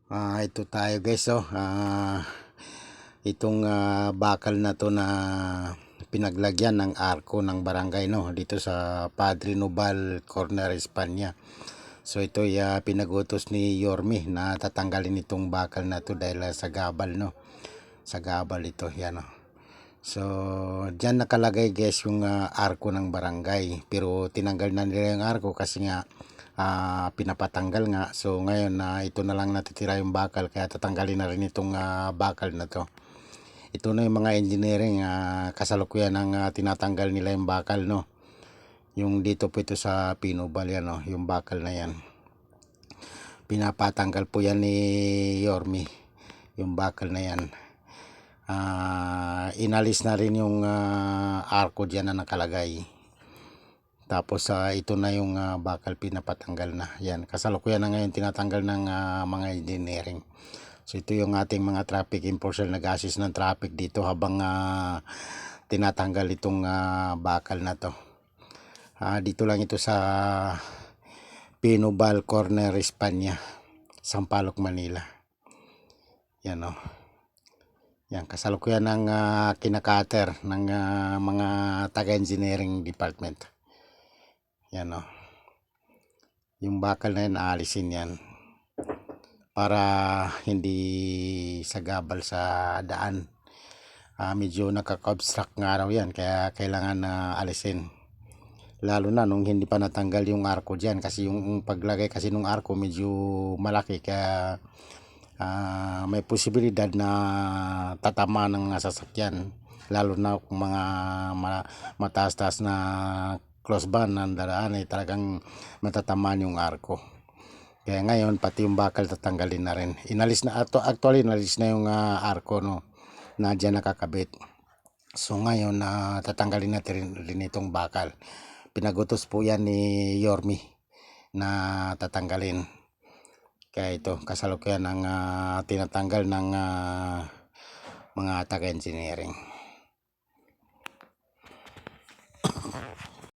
Ito tayo guys, itong bakal na to na pinaglagyan ng arko ng barangay, no, dito sa Padre Nobal Corner, Espanya. So ito pinagutos ni Yormi na tatanggalin itong bakal na to dahil sa gabal, no, sa gabal ito, yan, no. So diyan nakalagay guys yung arko ng barangay, pero tinanggal na nila yung arko kasi nga pinapatanggal nga. So ngayon ito na lang natitira yung bakal, kaya tatanggalin na rin itong bakal na to. Ito na yung mga engineering kasalukuyan ng tinatanggal nila yung bakal, no. Yung dito po ito sa Pinobal, yan, no, yung bakal na yan pinapatanggal po yan ni Yormi, yung bakal na yan. Inalis na rin yung arko dyan na nakalagay. Tapos ito na yung bakal pinapatanggal na. Yan, kasalukuyan na ngayon tinatanggal ng mga engineering. So ito yung ating mga traffic enforcer, nag-assist ng traffic dito habang tinatanggal itong bakal na to. Dito lang ito sa Pinobal Corner, Espanya, Sampaloc, Manila. Yan, o. Yan, kasalukuyan ng kinakater ng mga taga-engineering department. Yan, o. Yung bakal na yan, aalisin yan para hindi sagabal sa daan. Medyo nakaka-obstruct nga raw yan, kaya kailangan alisin. Lalo na nung hindi pa natanggal yung arko dyan, kasi yung paglagay kasi nung arko medyo malaki, kaya may posibilidad na tatama ng sasakyan, lalo na kung mga mataas-taas na crossbar ng daraan, talagang matatamaan yung arko. Kaya ngayon pati yung bakal tatanggalin na rin. Inalis na actually inalis na yung arko, no, na dyan nakakabit. So ngayon tatanggalin natin rin itong bakal. Pinagutos po yan ni Yormi na tatanggalin. Kaya ito kasalukuyan ang tinatanggal ng mga taga-engineering.